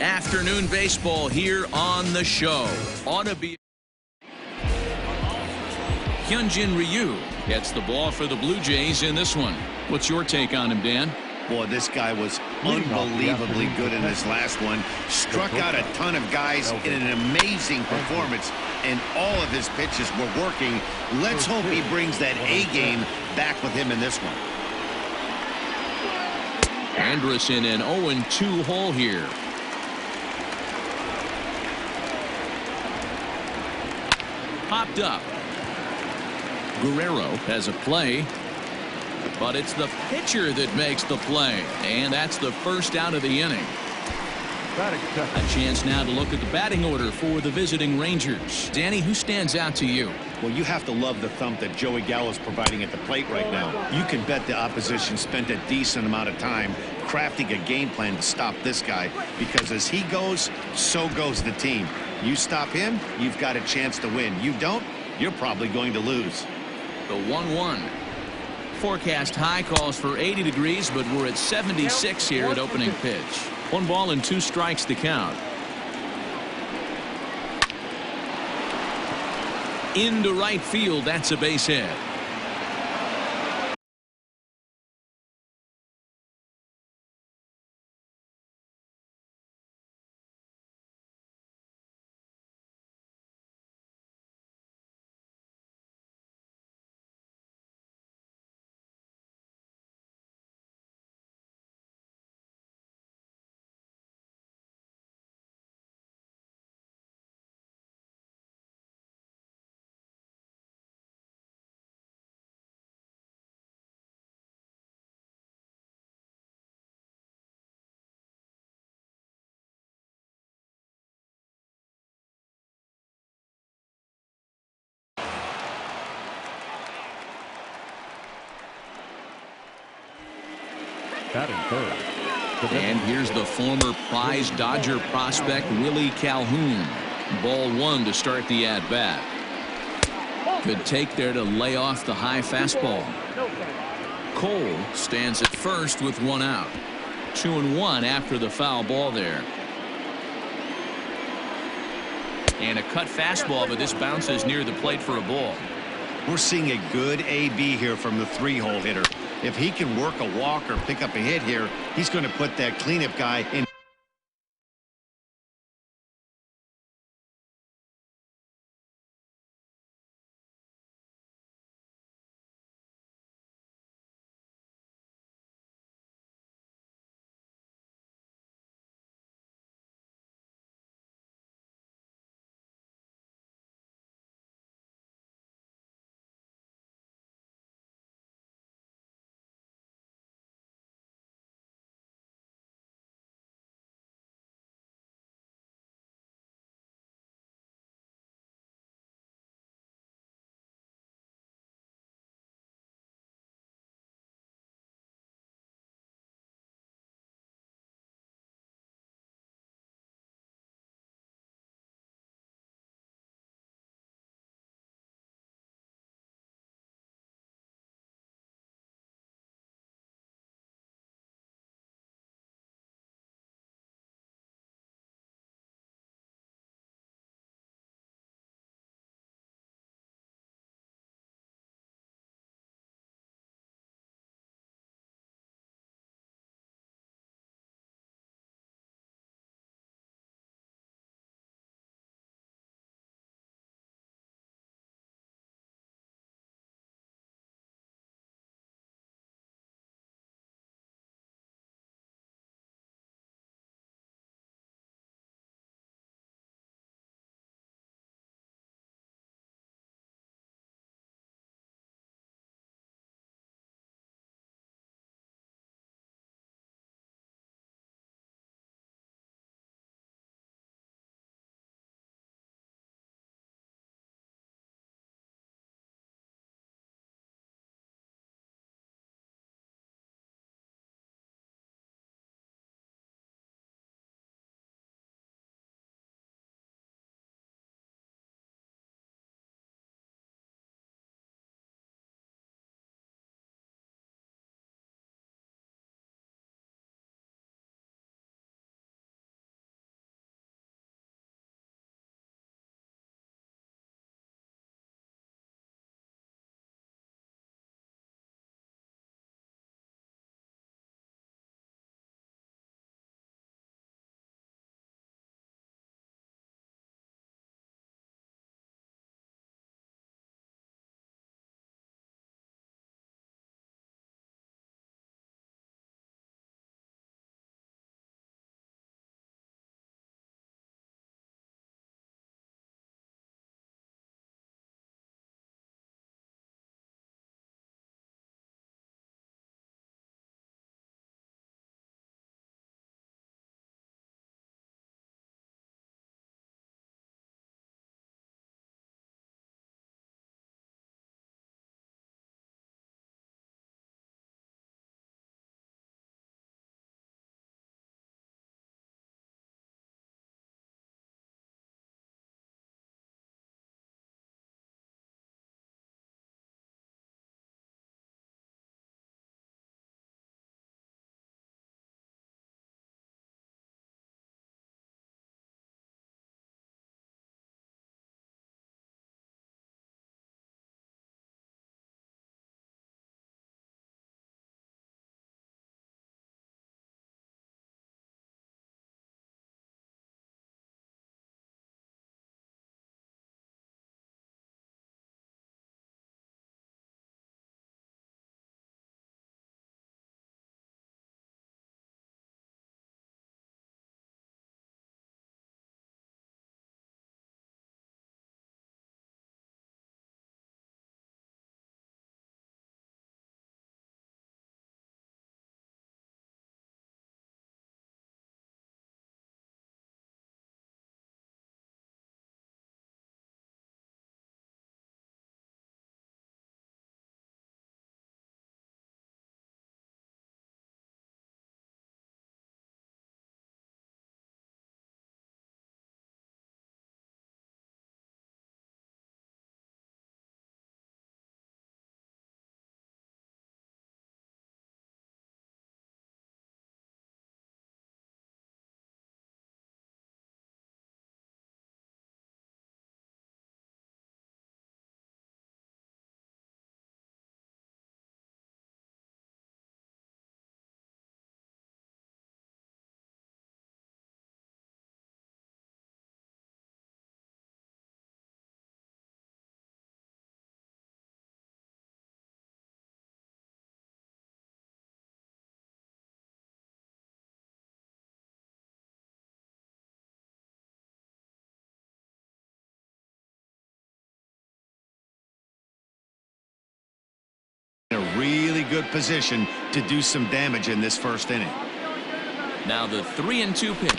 Afternoon baseball here on the show. Ought to be. Hyunjin Ryu gets the ball for the Blue Jays in this one. What's your take on him, Dan? Boy, this guy was unbelievably good in this last one. Struck out a ton of guys in an amazing performance, and all of his pitches were working. Let's hope he brings that A game back with him in this one. Anderson an 0-2 hole here. Popped up. Guerrero has a play, but it's the pitcher that makes the play, and that's the first out of the inning. A chance now to look at the batting order for the visiting Rangers. Danny, who stands out to you? Well, you have to love the thump that Joey Gallo's providing at the plate right now. You can bet the opposition spent a decent amount of time crafting a game plan to stop this guy, because as he goes, so goes the team. You stop him, you've got a chance to win. You don't, you're probably going to lose. The 1-1. Forecast high calls for 80 degrees, but we're at 76 here at opening pitch. 1 ball and 2 strikes to count. Into right field, that's a base hit. And here's the former prize Dodger prospect Willie Calhoun. Ball 1 to start the at-bat. Good take there to lay off the high fastball. Cole stands at first with 1 out. 2-1 after the foul ball there. And a cut fastball, but this bounces near the plate for a ball. We're seeing a good AB here from the 3-hole hitter. If he can work a walk or pick up a hit here, he's going to put that cleanup guy in. good position to do some damage in this first inning. Now the 3-2 pitch.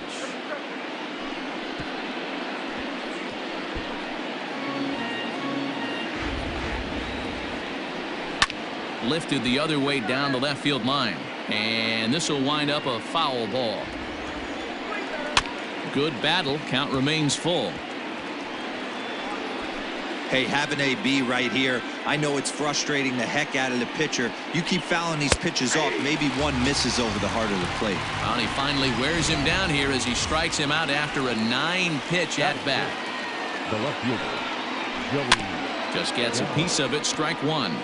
Lifted the other way down the left field line. And this will wind up a foul ball. Good battle. Count remains full. Hey, have an AB right here. I know it's frustrating the heck out of the pitcher. You keep fouling these pitches off. Maybe one misses over the heart of the plate. Well, he finally wears him down here as he strikes him out after a 9-pitch at bat. The left fielder, Joey. Just gets a piece of it. Strike one.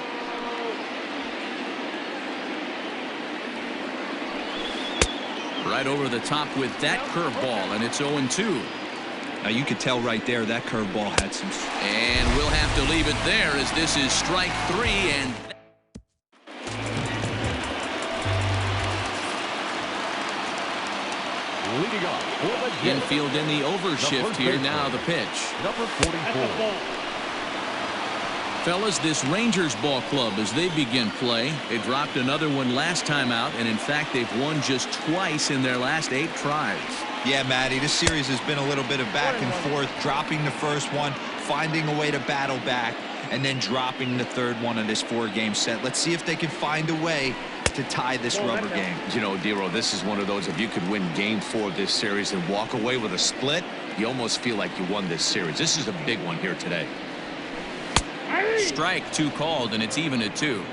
Right over the top with that curveball, and it's 0-2. Now you could tell right there that curveball had some. And we'll have to leave it there as this is strike 3. And Leading off for the infield in the overshift here. Now the pitch. Number 44. Fellas, this Rangers ball club, as they begin play, they dropped another one last time out, and in fact they've won just twice in their last 8 tries. Yeah, Matty, this series has been a little bit of back and forth, dropping the first one, finding a way to battle back, and then dropping the third one of this 4-game set. Let's see if they can find a way to tie this rubber game. You know, Dero, this is one of those, if you could win game 4 of this series and walk away with a split, you almost feel like you won this series. This is a big one here today. Strike 2 called, and it's even at 2.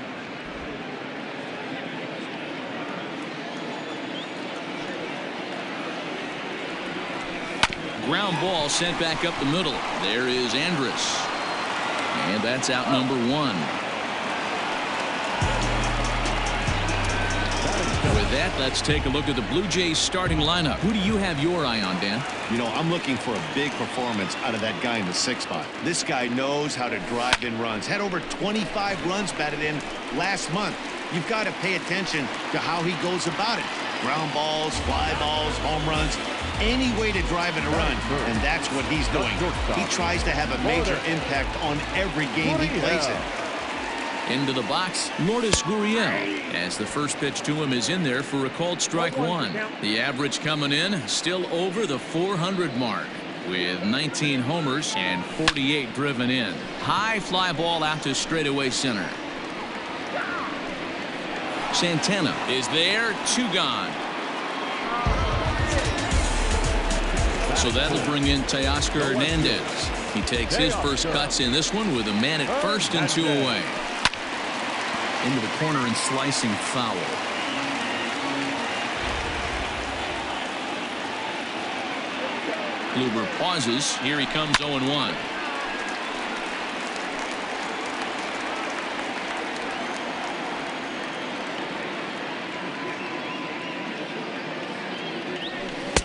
Ground ball sent back up the middle. There is Andrus. And that's out number 1. With that, let's take a look at the Blue Jays starting lineup. Who do you have your eye on, Dan? You know, I'm looking for a big performance out of that guy in the 6th spot. This guy knows how to drive in runs. Had over 25 runs batted in last month. You've got to pay attention to how he goes about it. Ground balls, fly balls, home runs, any way to drive in a run, and that's what he's doing. He tries to have a major impact on every game he plays in. Into the box, Lourdes Gurriel, as the first pitch to him is in there for a called strike 1. The average coming in still over the 400 mark with 19 homers and 48 driven in. High fly ball out to straightaway center. Santana is there, 2 gone. So that'll bring in Teoscar Hernandez. He takes his first cuts in this one with a man at first and 2 away. Into the corner and slicing foul. Kluber pauses. Here he comes 0-1.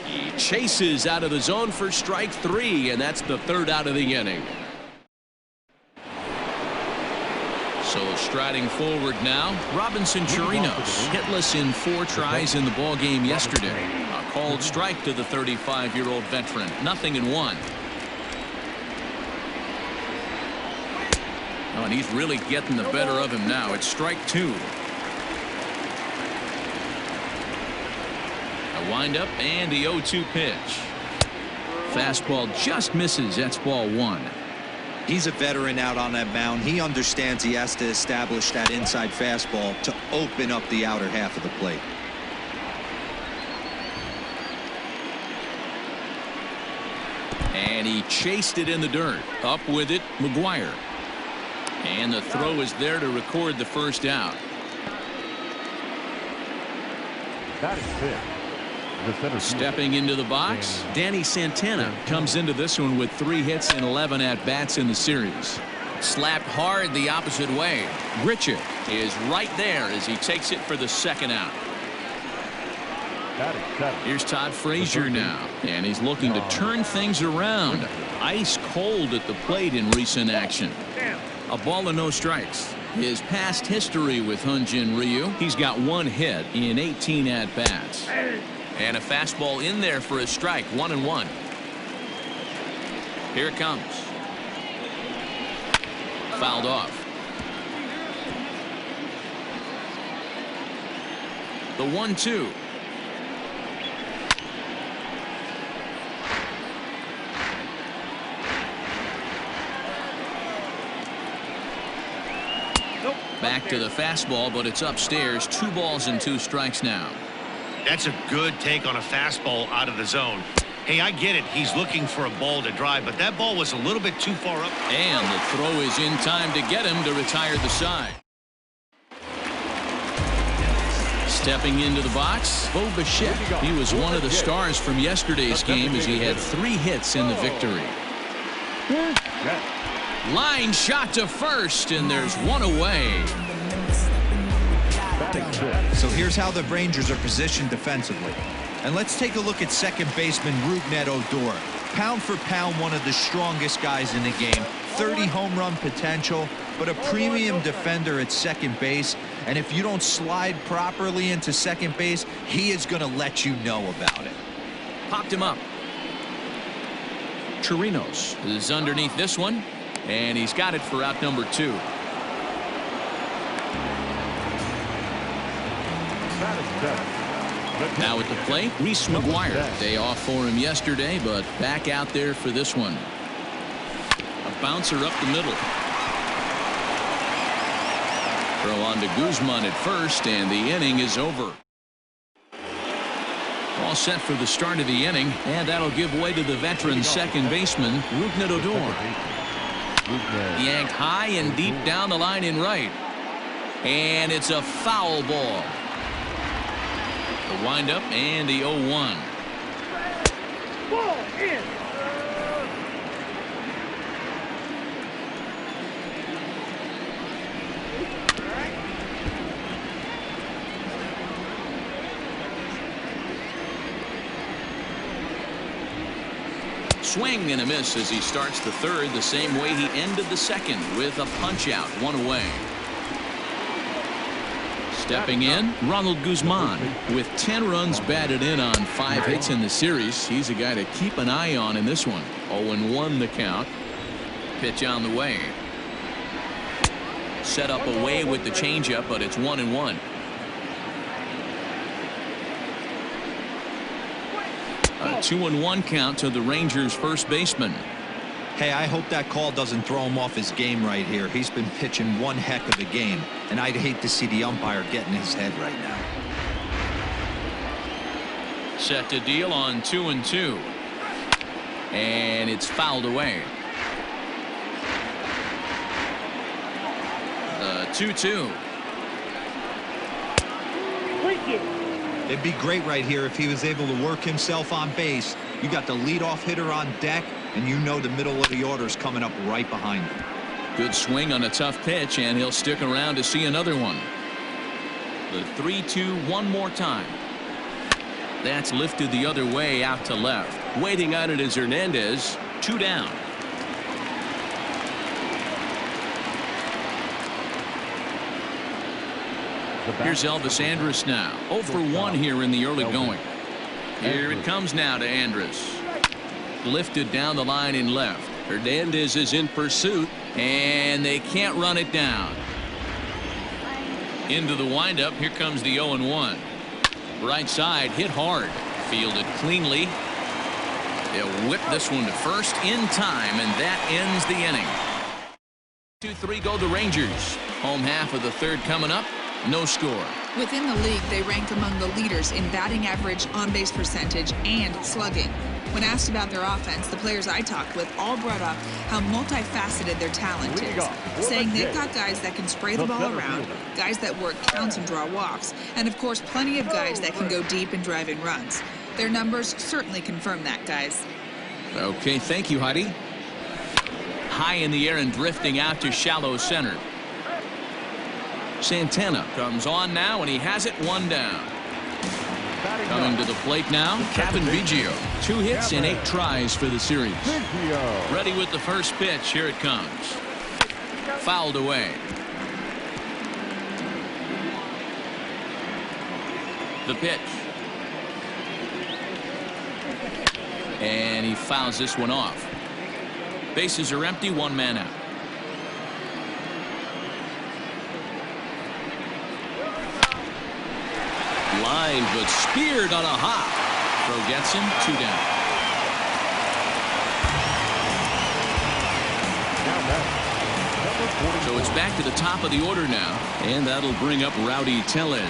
He chases out of the zone for strike 3, and that's the 3rd out of the inning. So striding forward now, Robinson Chirinos, hitless in 4 tries in the ball game yesterday. A called strike to the 35-year-old veteran. 0-1. Oh, and he's really getting the better of him now. It's strike 2. A windup and the 0-2 pitch. Fastball just misses. That's ball 1. He's a veteran out on that mound. He understands he has to establish that inside fastball to open up the outer half of the plate. And he chased it in the dirt. Up with it, McGuire. And the throw is there to record the first out. That is it. Stepping into the box, Danny Santana comes into this one with 3 hits and 11 at-bats in the series. Slapped hard the opposite way. Grichuk is right there as he takes it for the 2nd out. Here's Todd Frazier now, and he's looking to turn things around. Ice cold at the plate in recent action. A ball and no strikes. His past history with Hyun-Jin Ryu, he's got 1 hit in 18 at-bats. And a fastball in there for a strike. 1-1. Here it comes. Fouled off. The 1-2. Back to the fastball, but it's upstairs. 2 balls and 2 strikes now. That's a good take on a fastball out of the zone. Hey, I get it. He's looking for a ball to drive, but that ball was a little bit too far up. And the throw is in time to get him to retire the side. Stepping into the box, Bo Bichette. He was one of the stars from yesterday's game as he had 3 hits in the victory. Line shot to first, and there's 1 away. So here's how the Rangers are positioned defensively. And let's take a look at second baseman Rougned Odor. Pound for pound, one of the strongest guys in the game. 30 home run potential, but a premium defender at second base. And if you don't slide properly into second base, he is going to let you know about it. Popped him up. Chirinos is underneath this one, and he's got it for out number 2. Now at the plate, Reese McGuire. Day off for him yesterday, but back out there for this one. A bouncer up the middle. Throw on to Guzman at first, and the inning is over. All set for the start of the inning, and that'll give way to the veteran second baseman, Rougned Odor. Yanked high and deep down the line in right. And it's a foul ball. The windup and the 0-1. Ball in. Swing and a miss as he starts the third the same way he ended the second with a punch out, 1 away. Stepping in, Ronald Guzman with 10 runs batted in on 5 hits in the series. He's a guy to keep an eye on in this one. 0-1 the count. Pitch on the way. Set up away with the changeup, but it's 1-1. A 2-1 count to the Rangers first baseman. Hey, I hope that call doesn't throw him off his game right here. He's been pitching one heck of a game, and I'd hate to see the umpire get in his head right now. Set to deal on 2-2. And it's fouled away. The 2-2. It'd be great right here if he was able to work himself on base. You got the leadoff hitter on deck, and you know the middle of the order is coming up right behind him. Good swing on a tough pitch, and he'll stick around to see another one. The 3-2 one more time. That's lifted the other way out to left. Waiting on it is Hernandez. 2 down. Here's Elvis Andrus now. 0 for 1 here in the early going. Here it comes now to Andrus. Lifted down the line in left. Hernandez is in pursuit, and they can't run it down. Into the windup. Here comes the 0-1. Right side hit hard. Fielded cleanly. They'll whip this one to first in time, and that ends the inning. 2-3 go the Rangers. Home half of the third coming up. No score. Within the league, they rank among the leaders in batting average, on-base percentage, and slugging. When asked about their offense, the players I talked with all brought up how multifaceted their talent is, saying they've got guys that can spray the ball around, guys that work counts and draw walks, and of course plenty of guys that can go deep in driving runs. Their numbers certainly confirm that, guys. Okay, thank you, Heidi. High in the air and drifting out to shallow center. Santana comes on now, and he has it 1 down. Coming to the plate now, Kevin Biggio. 2 hits and 8 tries for the series. Ready with the first pitch. Here it comes. Fouled away. The pitch. And he fouls this one off. Bases are empty, 1 man out. Line, but speared on a hop. Throw gets him 2 down. So it's back to the top of the order now, and that'll bring up Rowdy Tellez.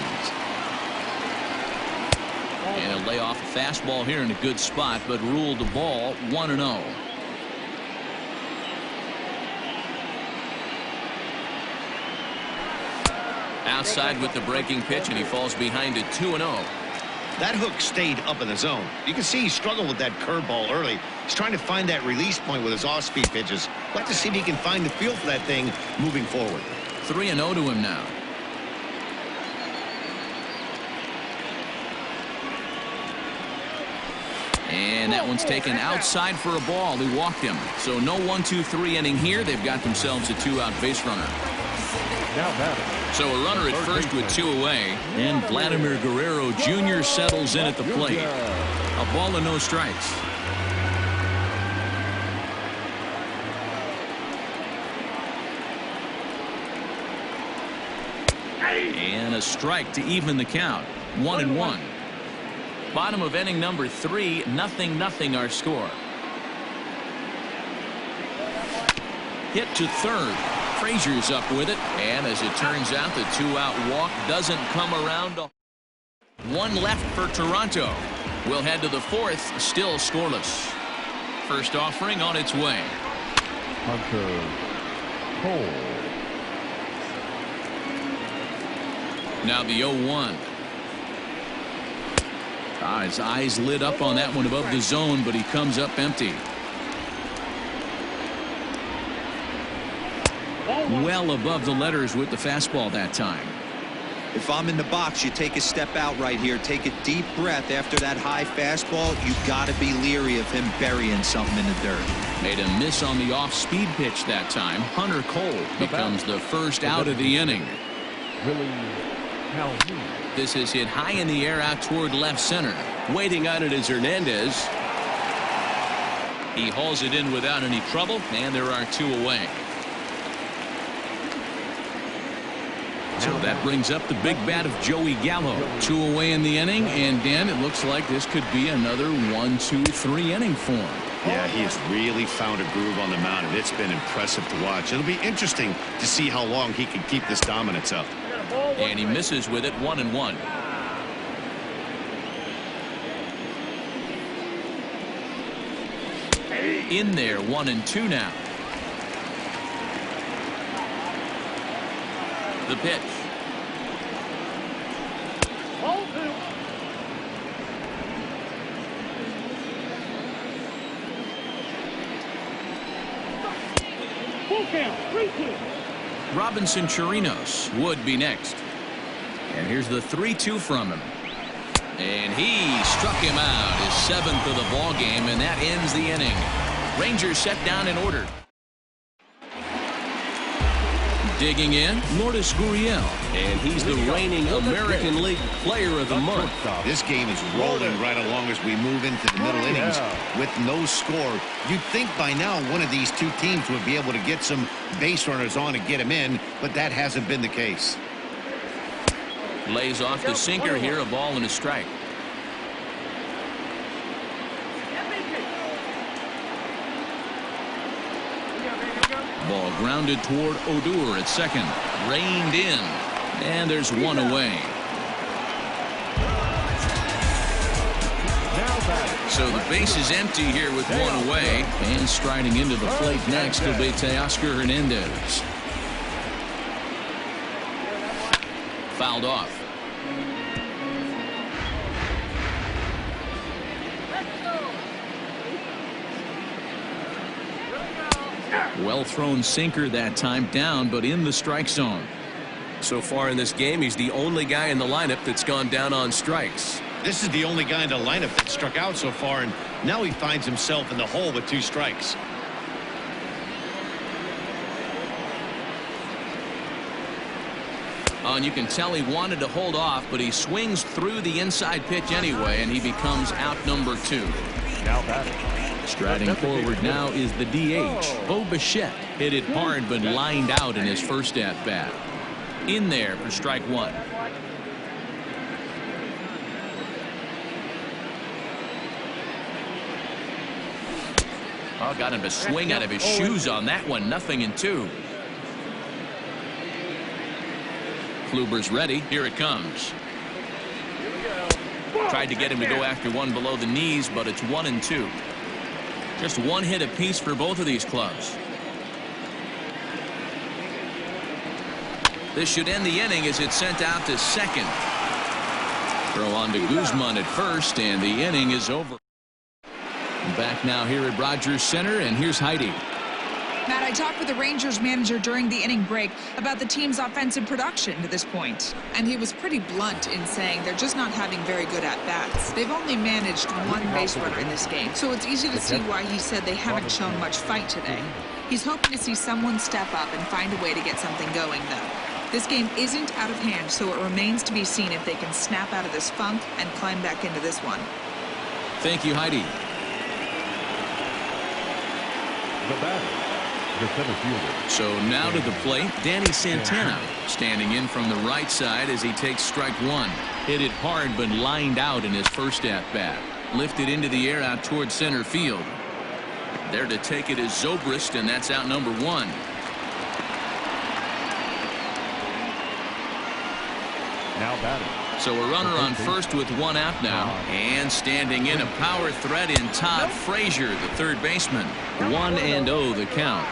And a layoff fastball here in a good spot, but ruled the ball 1-0. Outside with the breaking pitch, and he falls behind it 2-0. That hook stayed up in the zone. You can see he struggled with that curveball early. He's trying to find that release point with his off-speed pitches. We'll have to see if he can find the feel for that thing moving forward. 3-0 to him now. And that one's taken outside for a ball. He walked him. So no 1-2-3 inning here. They've got themselves a 2-out base runner. So a runner at first with 2 away, and Vladimir Guerrero Jr. settles in at the plate. A ball and no strikes. And a strike to even the count. 1-1. Bottom of inning number 3, 0-0 our score. Hit to third. Frazier's up with it, and as it turns out, the 2-out walk doesn't come around. 1 left for Toronto. We'll head to the 4th, still scoreless. First offering on its way. Hunter Cole. Now the 0-1. His eyes lit up on that one above the zone, but he comes up empty. Well above the letters with the fastball that time. If I'm in the box, you take a step out right here. Take a deep breath after that high fastball. You got to be leery of him burying something in the dirt. Made a miss on the off-speed pitch that time. Hunter Cole becomes the first out of the inning. This is hit high in the air out toward left center. Waiting on it is Hernandez. He hauls it in without any trouble, and there are 2 away. So that brings up the big bat of Joey Gallo. 2 away in the inning, and Dan, it looks like this could be another 1-2-3 inning for him. Yeah, he has really found a groove on the mound, and it's been impressive to watch. It'll be interesting to see how long he can keep this dominance up. And he misses with it 1-1. In there 1-2 now. The pitch. Full count, 3-2. Robinson Chirinos would be next. And here's the 3-2 from him. And he struck him out, his 7th of the ball game, and that ends the inning. Rangers set down in order. Digging in, Lourdes Gurriel, and he's the reigning American League Player of the Month. This game is rolling right along as we move into the middle innings with no score. You'd think by now one of these 2 teams would be able to get some base runners on and get them in, but that hasn't been the case. Lays off the sinker here, a ball and a strike. Ball grounded toward Odor at second. Reined in. And there's 1 away. So the base is empty here with 1 away. And striding into the plate next will be Teoscar Hernandez. Fouled off. Well thrown sinker that time, down but in the strike zone. So far in this game, he's the only guy in the lineup that's gone down on strikes. This is the only guy in the lineup that struck out so far, and now he finds himself in the hole with 2 strikes. And you can tell he wanted to hold off, but he swings through the inside pitch anyway, and he becomes out number 2. Now batting. Striding forward now is the DH. Bo Bichette hit it hard but lined out in his first at bat. In there for strike 1. Oh, got him to swing out of his shoes on that one. 0-2. Kluber's ready. Here it comes. Tried to get him to go after one below the knees, but it's 1-2. Just one hit apiece for both of these clubs. This should end the inning as it's sent out to second. Throw on to Guzman at first, and the inning is over. Back now here at Rogers Center, and here's Heidi. Matt, I talked with the Rangers manager during the inning break about the team's offensive production to this point. And he was pretty blunt in saying they're just not having very good at-bats. They've only managed one base runner in this game, so it's easy to see why he said they haven't shown much fight today. He's hoping to see someone step up and find a way to get something going, though. This game isn't out of hand, so it remains to be seen if they can snap out of this funk and climb back into this one. Thank you, Heidi. The batter, the center fielder. So now to the plate, Danny Santana standing in from the right side as he takes strike one. Hit it hard but lined out in his first at-bat. Lifted into the air out towards center field. There to take it is Zobrist, and that's out number one. Now batting. So a runner on first with one out now. And standing in a power threat in Todd Frazier, the third baseman. 1-0 the count.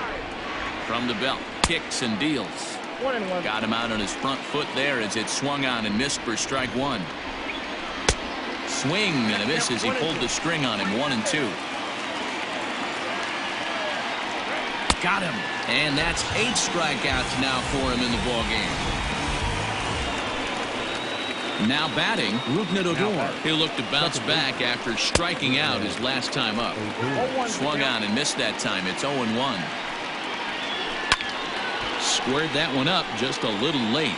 From the belt, kicks and deals. Got him out on his front foot there as it swung on and missed for strike one. Swing and a miss as he pulled the string on him. 1-2. Got him. And that's 8 strikeouts now for him in the ballgame. Now batting, Rougned Odor. He'll look to bounce back after striking out his last time up. Swung on and missed that time. It's 0-1. Squared that one up just a little late.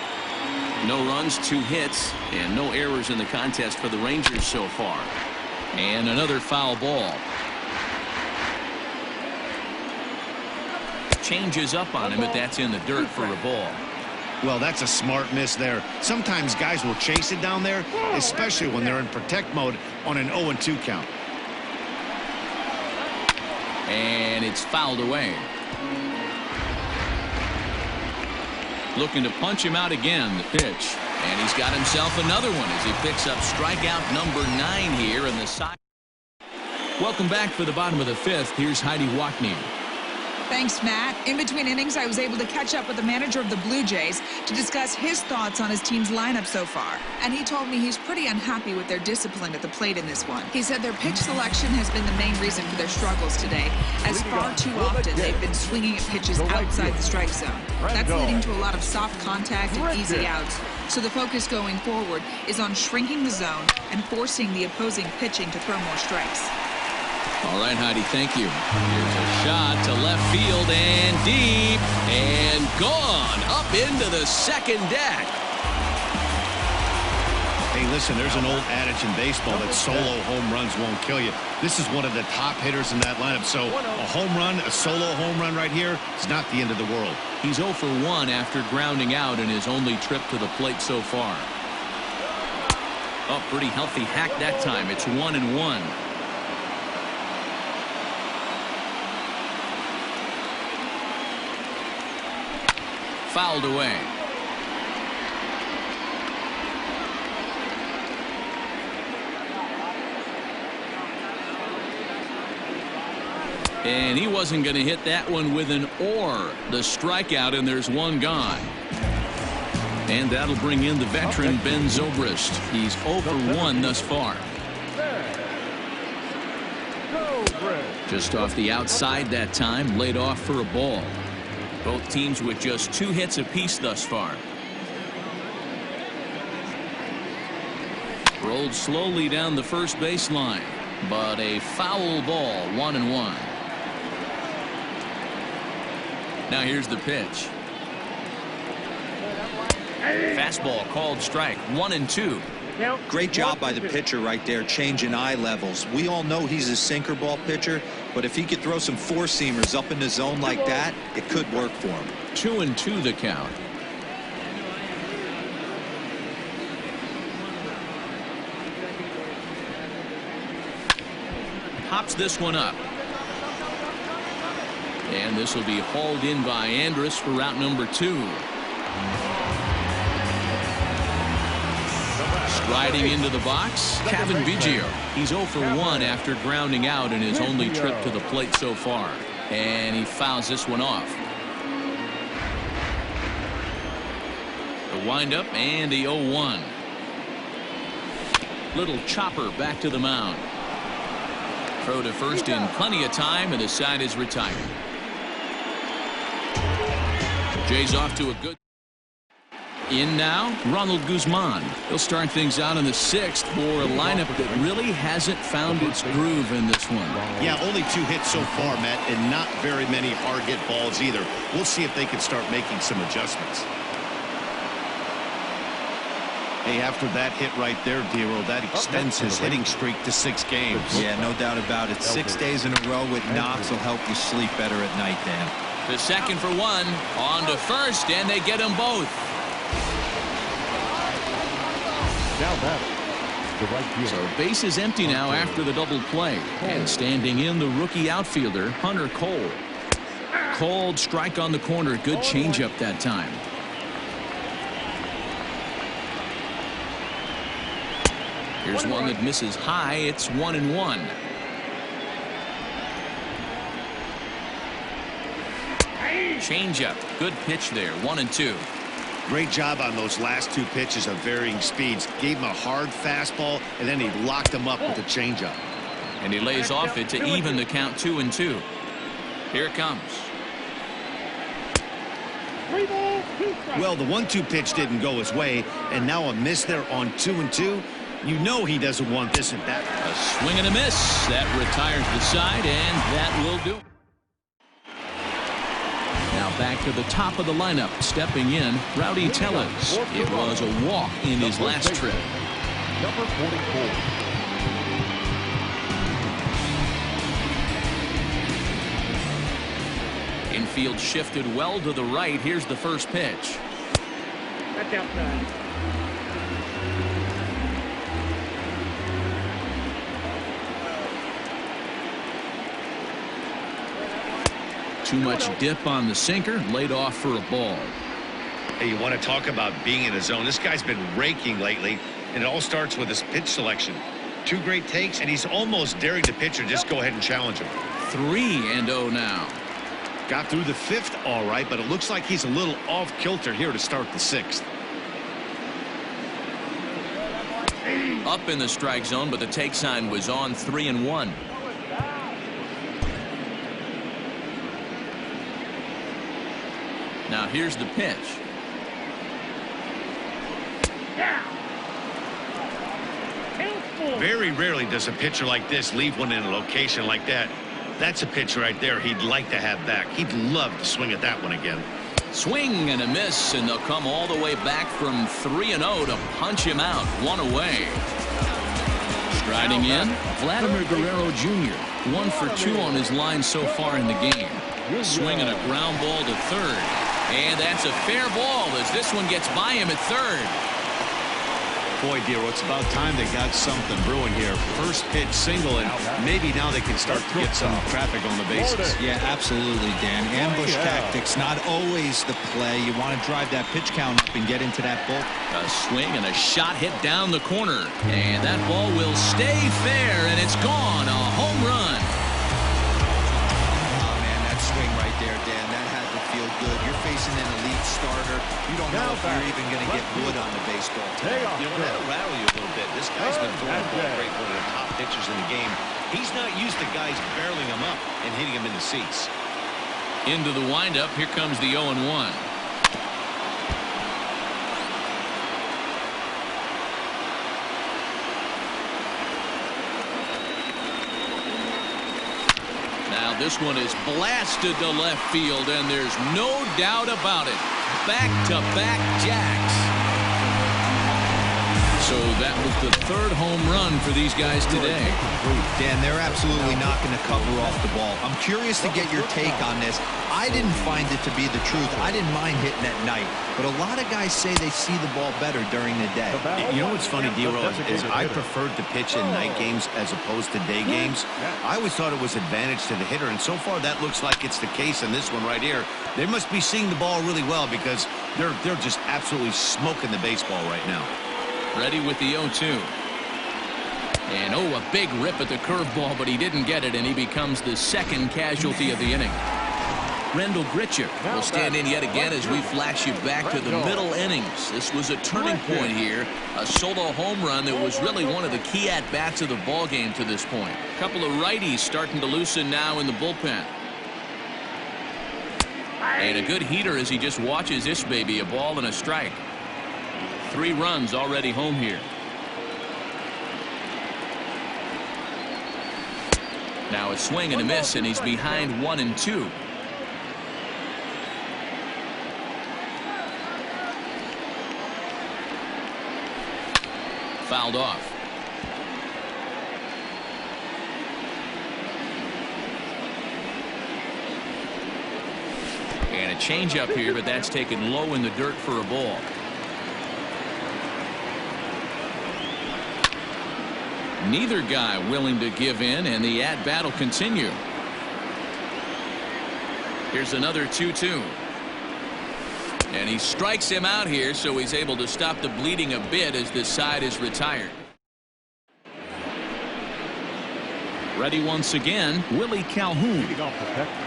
No runs, 2 hits, and no errors in the contest for the Rangers so far. And another foul ball. Changes up on him, but that's in the dirt for a ball. Well, that's a smart miss there. Sometimes guys will chase it down there, especially when they're in protect mode on an 0-2 count. And it's fouled away. Looking to punch him out again, the pitch. And he's got himself another one as he picks up strikeout number 9 here in the side. Welcome back for the bottom of the 5th. Here's Heidi Wackney. Thanks, Matt. In between innings, I was able to catch up with the manager of the Blue Jays to discuss his thoughts on his team's lineup so far. And he told me he's pretty unhappy with their discipline at the plate in this one. He said their pitch selection has been the main reason for their struggles today, as far too often they've been swinging at pitches outside the strike zone. That's leading to a lot of soft contact and easy outs. So the focus going forward is on shrinking the zone and forcing the opposing pitching to throw more strikes. All right, Heidi, thank you. Here's a shot to left field and deep and gone up into the second deck. Hey, listen, there's an old adage in baseball that solo home runs won't kill you. This is one of the top hitters in that lineup. So a home run, a solo home run right here is not the end of the world. He's 0 for 1 after grounding out in his only trip to the plate so far. Oh, pretty healthy hack that time. It's 1-1. Fouled away. And he wasn't going to hit that one with an or. The strikeout, and there's one gone. And that'll bring in the veteran Ben Zobrist. He's 0 for 1 thus far. Just off the outside that time, laid off for a ball. Both teams with just 2 hits apiece thus far. Rolled slowly down the first baseline, but a foul ball, 1-1. Now here's the pitch. Fastball called strike, 1-2. Great job by the pitcher right there, changing eye levels. We all know he's a sinker ball pitcher, but if he could throw some 4-seamers up in the zone like that, it could work for him. 2-2 the count. Pops this one up. And this will be hauled in by Andrus for route number 2. Striding into the box, Kevin Biggio. He's 0 for 1 after grounding out in his only trip to the plate so far. And he fouls this one off. The windup and the 0-1. Little chopper back to the mound. Throw to first in plenty of time, and the side is retired. Jay's off to a good. In now, Ronald Guzman. He'll start things out in the 6th for a lineup that really hasn't found its groove in this one. Yeah, only 2 hits so far, Matt, and not very many hard hit balls either. We'll see if they can start making some adjustments. Hey, after that hit right there, Dero, that extends his hitting streak to 6 games. Yeah, no doubt about it. 6 days in a row with knocks will help you sleep better at night, Dan. The second for 1, on to first, and they get them both. Now batting, the right fielder. So base is empty now after the double play. And standing in, the rookie outfielder, Hunter Cole. Called strike on the corner. Good changeup that time. Here's one that misses high. It's 1-1. Changeup. Good pitch there. 1-2. Great job on those last 2 pitches of varying speeds. Gave him a hard fastball, and then he locked him up with the changeup. And he lays off it to even the count 2-2. Here it comes. Well, the 1-2 pitch didn't go his way, and now a miss there on 2-2. You know he doesn't want this at that. A swing and a miss. That retires the side, and that will do. Now back to the top of the lineup. Stepping in, Rowdy Tellez. It was a walk in his last trip. Number 44. Infield shifted well to the right. Here's the first pitch. That's outside. Too much dip on the sinker. Laid off for a ball. Hey, you want to talk about being in a zone? This guy's been raking lately, and it all starts with his pitch selection. 2 great takes, and he's almost daring the pitcher just go ahead and challenge him. 3-0 now. Got through the 5th all right, but it looks like he's a little off kilter here to start the 6th. Up in the strike zone, but the take sign was on. 3-1. Now here's the pitch. Very rarely does a pitcher like this leave one in a location like that. That's a pitch right there he'd like to have back. He'd love to swing at that one again. Swing and a miss, and they'll come all the way back from 3-0 to punch him out. 1 away. Striding in, Vladimir Guerrero Jr. 1 for 2 on his line so far in the game. Swinging a ground ball to third. And that's a fair ball as this one gets by him at third. Boy, Dero, it's about time they got something brewing here. First pitch single, and maybe now they can start to get some traffic on the bases. Yeah, absolutely, Dan. Ambush tactics, not always the play. You want to drive that pitch count up and get into that bull. A swing and a shot hit down the corner. And that ball will stay fair, and it's gone. A home run. Oh, man, that swing right there, Dan, that had to feel good. You're facing an elite starter. You don't know if you're even going to get wood on the baseball today. You know, that'll rattle you a little bit. This guy's been throwing the ball great, one of the top pitchers in the game. He's not used to guys barreling him up and hitting him in the seats. Into the windup. Here comes the 0-1. Now this one is blasted to left field, and there's no doubt about it. Back-to-back jacks. So that was the third home run for these guys today. Dan, they're absolutely not going to cover off the ball. I'm curious to get your take on this. I didn't find it to be the truth. I didn't mind hitting at night. But a lot of guys say they see the ball better during the day. You know what's funny, D-Roll, is I preferred to pitch in night games as opposed to day games. I always thought it was advantage to the hitter, and so far that looks like it's the case in this one right here. They must be seeing the ball really well because they're just absolutely smoking the baseball right now. Ready with the 0-2. And a big rip at the curveball, but he didn't get it, and he becomes the second casualty of the inning. Rendell Grichuk will stand in yet again as we flash you back to the middle innings. This was a turning point here, a solo home run that was really one of the key at-bats of the ball game to this point. A couple of righties starting to loosen now in the bullpen. And a good heater as he just watches this baby, a ball and a strike. 3 runs already home here. Now a swing and a miss, and he's behind 1-2. Fouled off. And a changeup here, but that's taken low in the dirt for a ball. Neither guy willing to give in, and the at-bat will continue. Here's another 2-2. And he strikes him out here, so he's able to stop the bleeding a bit as this side is retired. Ready once again, Willie Calhoun.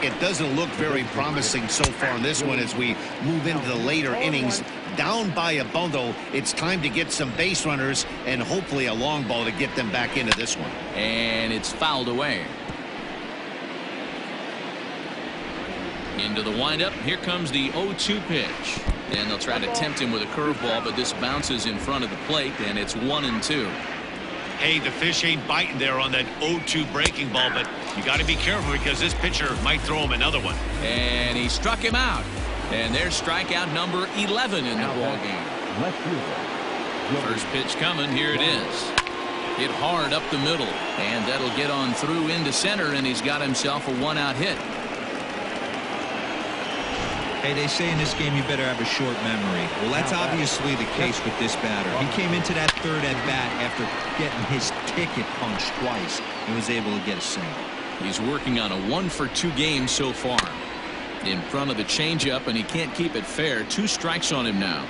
It doesn't look very promising so far in this one as we move into the later innings. Down by a bundle, it's time to get some base runners and hopefully a long ball to get them back into this one. And it's fouled away. Into the windup. Here comes the 0-2 pitch. And they'll try to tempt him with a curveball, but this bounces in front of the plate, and it's 1-2. Hey, the fish ain't biting there on that 0-2 breaking ball, but you got to be careful because this pitcher might throw him another one. And he struck him out. And there's strikeout number 11 in the ball game. First pitch coming. Here it is. Hit hard up the middle, and that'll get on through into center, and he's got himself a 1-out hit. Hey, they say in this game you better have a short memory. Well, that's obviously the case with this batter. He came into that third at-bat after getting his ticket punched twice and was able to get a single. He's working on a 1-for-2 game so far. In front of the changeup, and he can't keep it fair. 2 strikes on him now.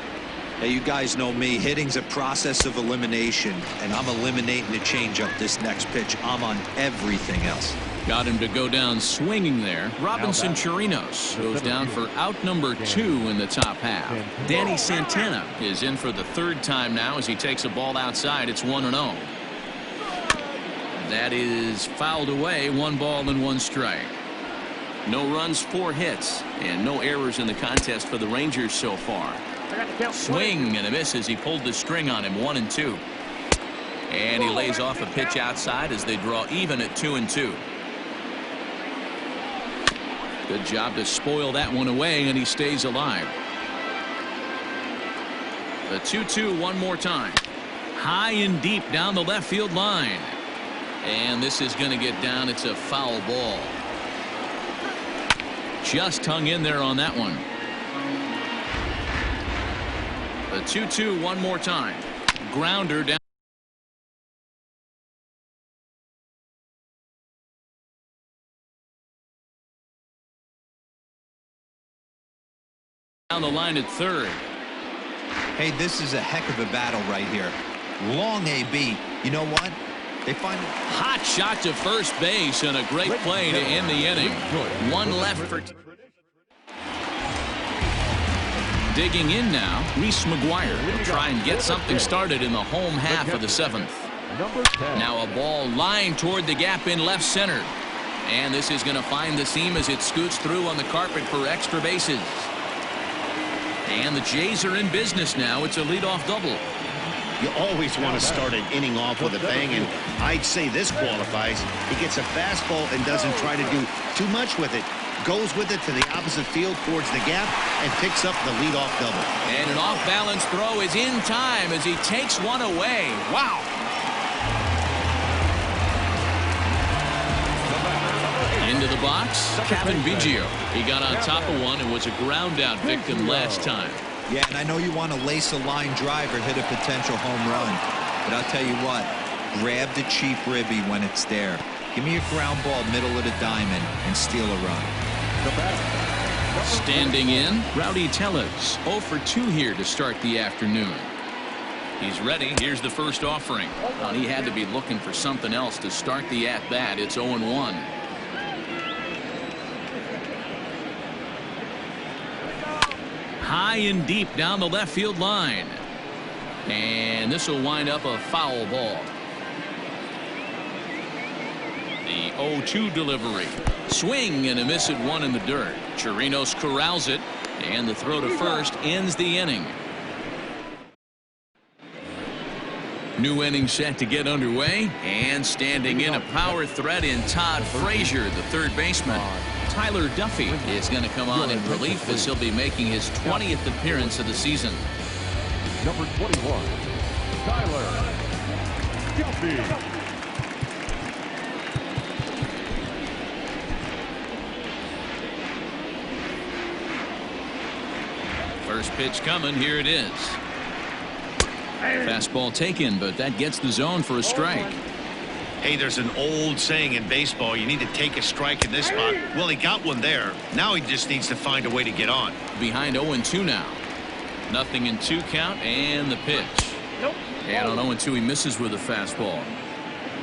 Hey, you guys know me. Hitting's a process of elimination, and I'm eliminating the changeup this next pitch. I'm on everything else. Got him to go down swinging there. Robinson Chirinos goes down for out number 2 in the top half. Danny Santana is in for the 3rd time now as he takes a ball outside. It's 1-0. That is fouled away. 1 ball and 1 strike. No runs, 4 hits, and no errors in the contest for the Rangers so far. Swing and a miss as he pulled the string on him. 1-2. And he lays off a pitch outside as they draw even at 2-2. Good job to spoil that one away, and he stays alive. The 2-2 one more time. High and deep down the left field line. And this is going to get down. It's a foul ball. Just hung in there on that one. The 2-2 one more time. Grounder down. Down the line at 3rd. Hey, this is a heck of a battle right here. Long AB. You know what? They find it. Hot shot to first base and a great play to end the inning. 1 left for. Digging in now, Reese McGuire will try and get something started in the home half of the 7th. Now a ball lined toward the gap in left center. And this is going to find the seam as it scoots through on the carpet for extra bases. And the Jays are in business now. It's a leadoff double. You always want to start an inning off with a bang, and I'd say this qualifies. He gets a fastball and doesn't try to do too much with it. Goes with it to the opposite field towards the gap and picks up the leadoff double. And an off-balance throw is in time as he takes one away. Wow. Into the box, Kevin Biggio. He got on top of one and was a ground-out victim last time. Yeah, and I know you want to lace a line drive or hit a potential home run. But I'll tell you what, grab the cheap ribby when it's there. Give me a ground ball middle of the diamond and steal a run. Standing in, Rowdy Tellez. 0 for 2 here to start the afternoon. He's ready. Here's the first offering. Well, he had to be looking for something else to start the at-bat. It's 0-1. High and deep down the left field line. And this will wind up a foul ball. The 0-2 delivery. Swing and a miss at one in the dirt. Chirinos corrals it, and the throw to first ends the inning. New inning set to get underway, and standing in a power threat in Todd Frazier, the third baseman. Tyler Duffy is going to come on in relief as he'll be making his 20th appearance of the season. Number 21, Tyler Duffy. First pitch coming. Here it is. Fastball taken, but that gets the zone for a strike. Hey, there's an old saying in baseball, you need to take a strike in this spot. Well, he got one there. Now he just needs to find a way to get on. Behind 0-2 now. 0-2 count, and the pitch. And on 0-2 he misses with a fastball.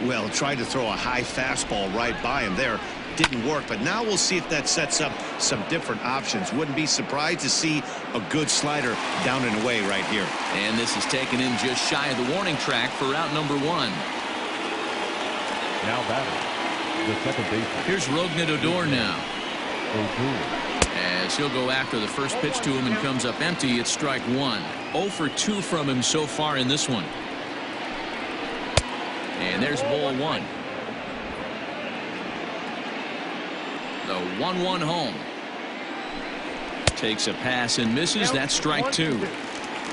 Well, tried to throw a high fastball right by him there. Didn't work, but now we'll see if that sets up some different options. Wouldn't be surprised to see a good slider down and away right here. And this is taken in just shy of the warning track for out number 1. Now batting, the second baseman. Here's Rougned Odor now. As he'll go after the first pitch to him and comes up empty. It's strike 1. 0 for 2 from him so far in this one. And there's ball 1. The 1-1 home. Takes a pass and misses. That's strike 2.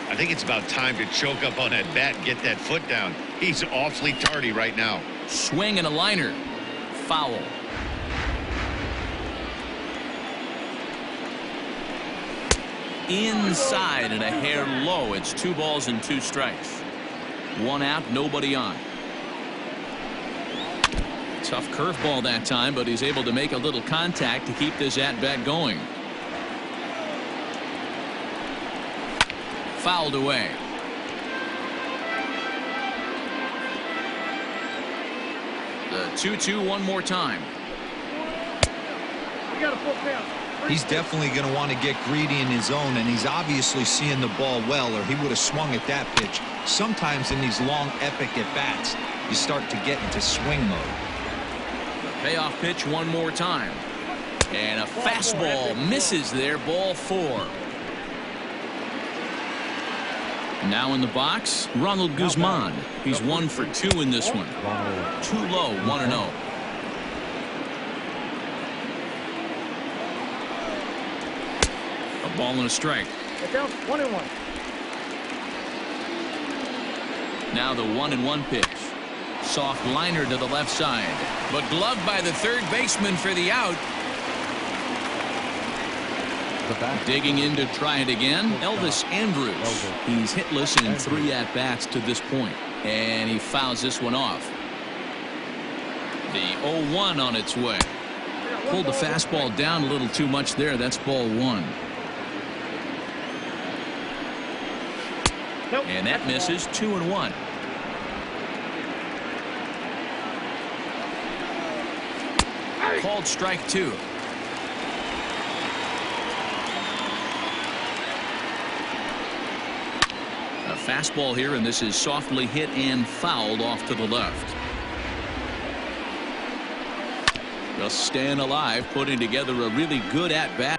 I think it's about time to choke up on that bat and get that foot down. He's awfully tardy right now. Swing and a liner. Foul. Inside and a hair low. It's 2 balls and 2 strikes. 1 out, nobody on. Tough curveball that time, but he's able to make a little contact to keep this at-bat going. Fouled away. The 2-2 one more time. He's definitely going to want to get greedy in his zone, and he's obviously seeing the ball well, or he would have swung at that pitch. Sometimes in these long, epic at-bats, you start to get into swing mode. Payoff pitch one more time. And a fastball misses there. Ball 4. Now in the box, Ronald Guzman. He's 1 for 2 in this one. Too low, 1-0. A ball and a strike. Now the 1-1 pitch. Soft liner to the left side, but gloved by the third baseman for the out. Digging in to try it again, Elvis Andrus. He's hitless in 3 at-bats to this point, and he fouls this one off. The 0-1 on its way. Pulled the fastball down a little too much there. That's ball 1. And that misses. 2-1. Called strike 2. A fastball here, and this is softly hit and fouled off to the left. Just staying alive, putting together a really good at-bat.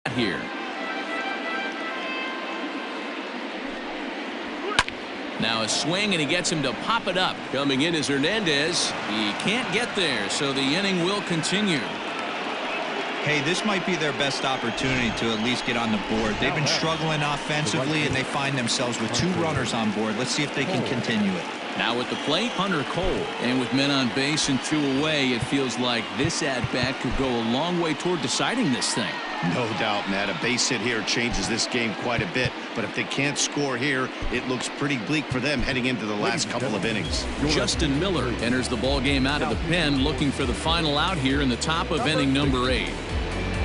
here. Now a swing, and he gets him to pop it up. Coming in is Hernandez. He can't get there, so the inning will continue. Hey, this might be their best opportunity to at least get on the board. They've been struggling offensively, and they find themselves with 2 runners on board. Let's see if they can continue it. Now at the plate, Hunter Cole. And with men on base and 2 away, it feels like this at-bat could go a long way toward deciding this thing. No doubt, Matt. A base hit here changes this game quite a bit. But if they can't score here, it looks pretty bleak for them heading into the last couple of innings. Justin Miller enters the ball game out of the pen, looking for the final out here in the top of inning number 8.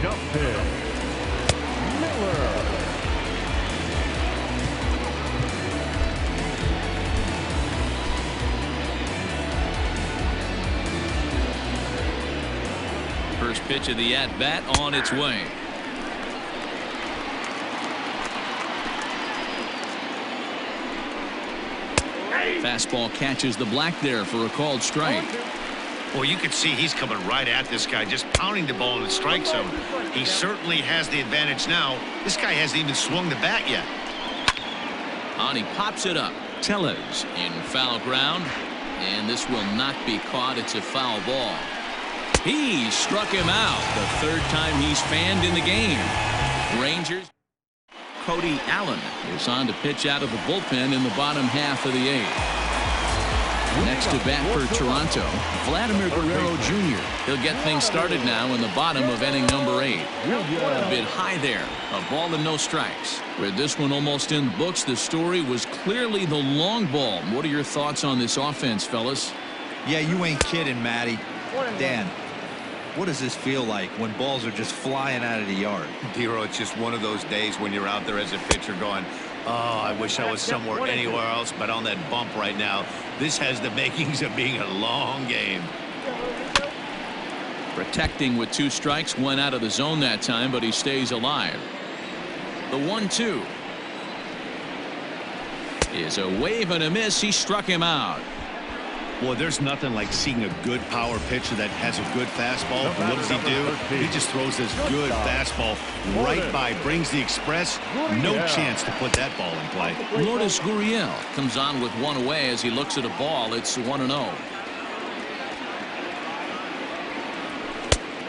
Justin Miller. First pitch of the at-bat on its way. Fastball catches the black there for a called strike. Well, you can see he's coming right at this guy, just pounding the ball in the strike zone. He certainly has the advantage now. This guy hasn't even swung the bat yet. On, he pops it up. Tellez in foul ground, and this will not be caught. It's a foul ball. He struck him out the 3rd time he's fanned in the game. Rangers. Cody Allen is on to pitch out of the bullpen in the bottom half of the 8th. Next to bat for Toronto, Vladimir Guerrero Jr. He'll get things started now in the bottom of inning number 8. A bit high there. A ball and no strikes. With this one almost in the books, the story was clearly the long ball. What are your thoughts on this offense, fellas? Yeah, you ain't kidding, Matty. Dan, what does this feel like when balls are just flying out of the yard? Dero, it's just one of those days when you're out there as a pitcher going, oh, I wish I was somewhere anywhere else but on that bump right now. This has the makings of being a long game. Protecting with 2 strikes, 1 out of the zone that time, but he stays alive. The 1-2 is a wave and a miss. He struck him out. Boy, there's nothing like seeing a good power pitcher that has a good fastball. And what does he do? He just throws this good fastball right by, brings the express. No chance to put that ball in play. Lourdes Gurriel comes on with 1 away as he looks at a ball. It's 1-0.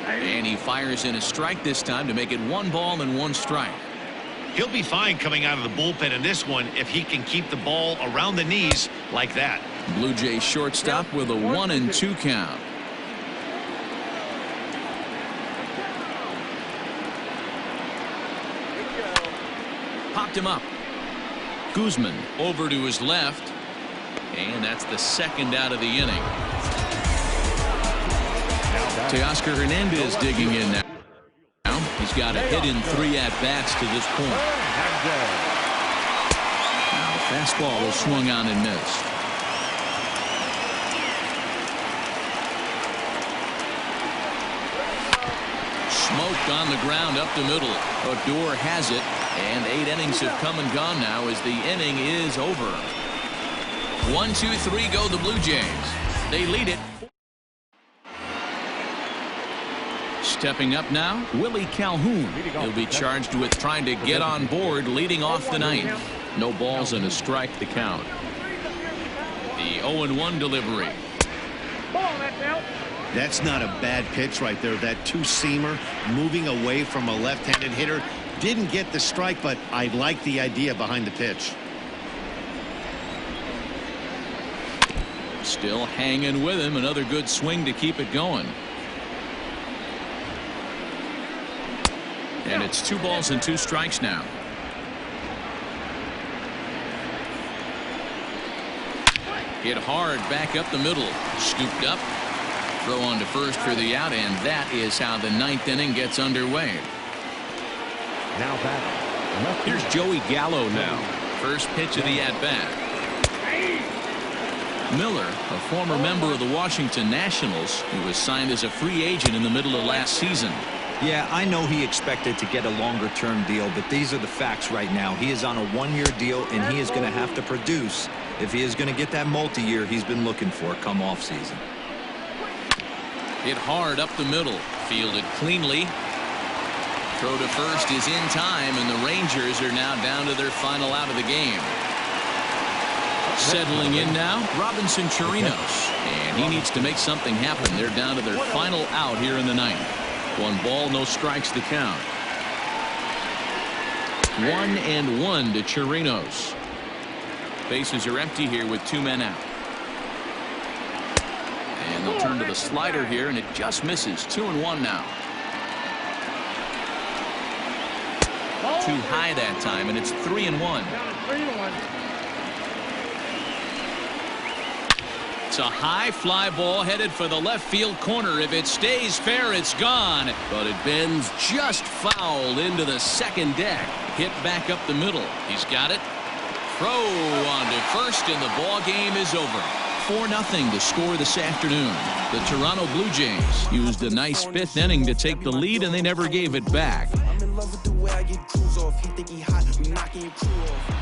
And he fires in a strike this time to make it 1 ball and 1 strike. He'll be fine coming out of the bullpen in this one if he can keep the ball around the knees like that. Blue Jays shortstop with a 1-2 count. Popped him up. Guzman over to his left, and that's the 2nd out of the inning. Teoscar Hernandez digging in now. He's got a hit in 3 at-bats to this point. Now the fastball is swung on and missed. Smoked on the ground up the middle. Odor has it, and 8 innings have come and gone now as the inning is over. 1, 2, 3 go the Blue Jays. They lead it. Stepping up now, Willie Calhoun. He'll be charged with trying to get on board leading off the 9th. No balls and a strike to count. The 0-1 delivery. That's not a bad pitch right there. That 2-seamer moving away from a left-handed hitter. Didn't get the strike, but I like the idea behind the pitch. Still hanging with him. Another good swing to keep it going. And it's 2 balls and 2 strikes now. Hit hard back up the middle. Scooped up. Throw on to first for the out, and that is how the 9th inning gets underway. Now back. Here's Joey Gallo now. First pitch of the at-bat. Miller, a former member of the Washington Nationals, who was signed as a free agent in the middle of last season. Yeah, I know he expected to get a longer-term deal, but these are the facts right now. He is on a 1-year deal, and he is going to have to produce if he is going to get that multi-year he's been looking for come off-season. Hit hard up the middle. Fielded cleanly. Throw to first is in time, and the Rangers are now down to their final out of the game. Settling in now, Robinson Chirinos, and he needs to make something happen. They're down to their final out here in the ninth. 1 ball, no strikes to count. 1-1 to Chirinos. Bases are empty here with 2 men out. And they'll turn to the slider here, and it just misses. 2-1 now. Too high that time, and it's 3-1. It's a high fly ball headed for the left field corner. If it stays fair, it's gone. But it bends just foul into the second deck. Hit back up the middle. He's got it. Throw on to first, and the ball game is over. 4-0 to score this afternoon. The Toronto Blue Jays used a nice 5th inning to take the lead, and they never gave it back. I'm in love with the way I get crews off. He think he hot, we knocking your crew off.